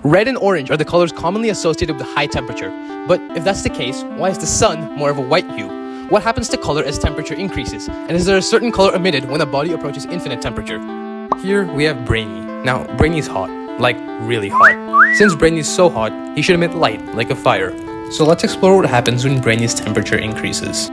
Red and orange are the colors commonly associated with high temperature. But if that's the case, why is the sun more of a white hue? What happens to color as temperature increases? And is there a certain color emitted when a body approaches infinite temperature? Here we have Brainy. Now, Brainy's hot. Like, really hot. Since Brainy's so hot, he should emit light, like a fire. So let's explore what happens when Brainy's temperature increases.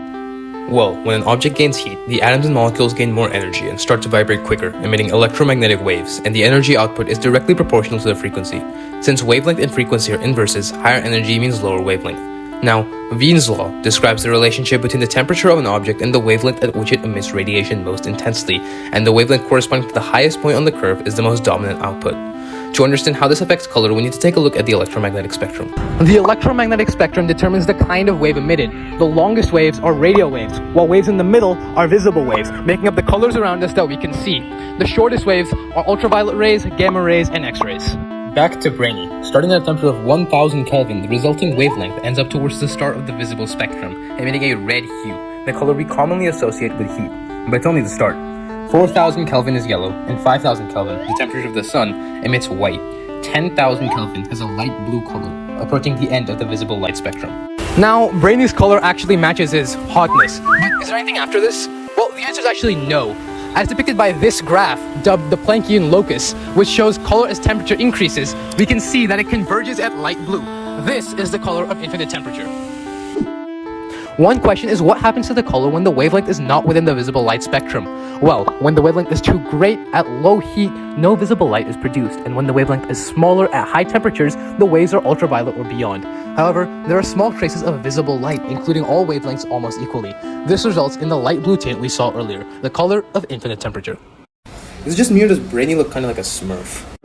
Well, when an object gains heat, the atoms and molecules gain more energy and start to vibrate quicker, emitting electromagnetic waves, and the energy output is directly proportional to the frequency. Since wavelength and frequency are inverses, higher energy means lower wavelength. Now, Wien's law describes the relationship between the temperature of an object and the wavelength at which it emits radiation most intensely, and the wavelength corresponding to the highest point on the curve is the most dominant output. To understand how this affects color, we need to take a look at the electromagnetic spectrum. The electromagnetic spectrum determines the kind of wave emitted. The longest waves are radio waves, while waves in the middle are visible waves, making up the colors around us that we can see. The shortest waves are ultraviolet rays, gamma rays, and X-rays. Back to Brainy. Starting at a temperature of 1000 Kelvin, the resulting wavelength ends up towards the start of the visible spectrum, emitting a red hue, the color we commonly associate with heat. But it's only the start. 4000 Kelvin is yellow, and 5000 Kelvin, the temperature of the sun, emits white. 10,000 Kelvin has a light blue color, approaching the end of the visible light spectrum. Now, Brainy's color actually matches his hotness. But is there anything after this? Well, the answer is actually no. As depicted by this graph, dubbed the Planckian Locus, which shows color as temperature increases, we can see that it converges at light blue. This is the color of infinite temperature. One question is, what happens to the color when the wavelength is not within the visible light spectrum? Well, when the wavelength is too great at low heat, no visible light is produced, and when the wavelength is smaller at high temperatures, the waves are ultraviolet or beyond. However, there are small traces of visible light, including all wavelengths almost equally. This results in the light blue tint we saw earlier, the color of infinite temperature. Is it just me or does Brainy look kind of like a smurf?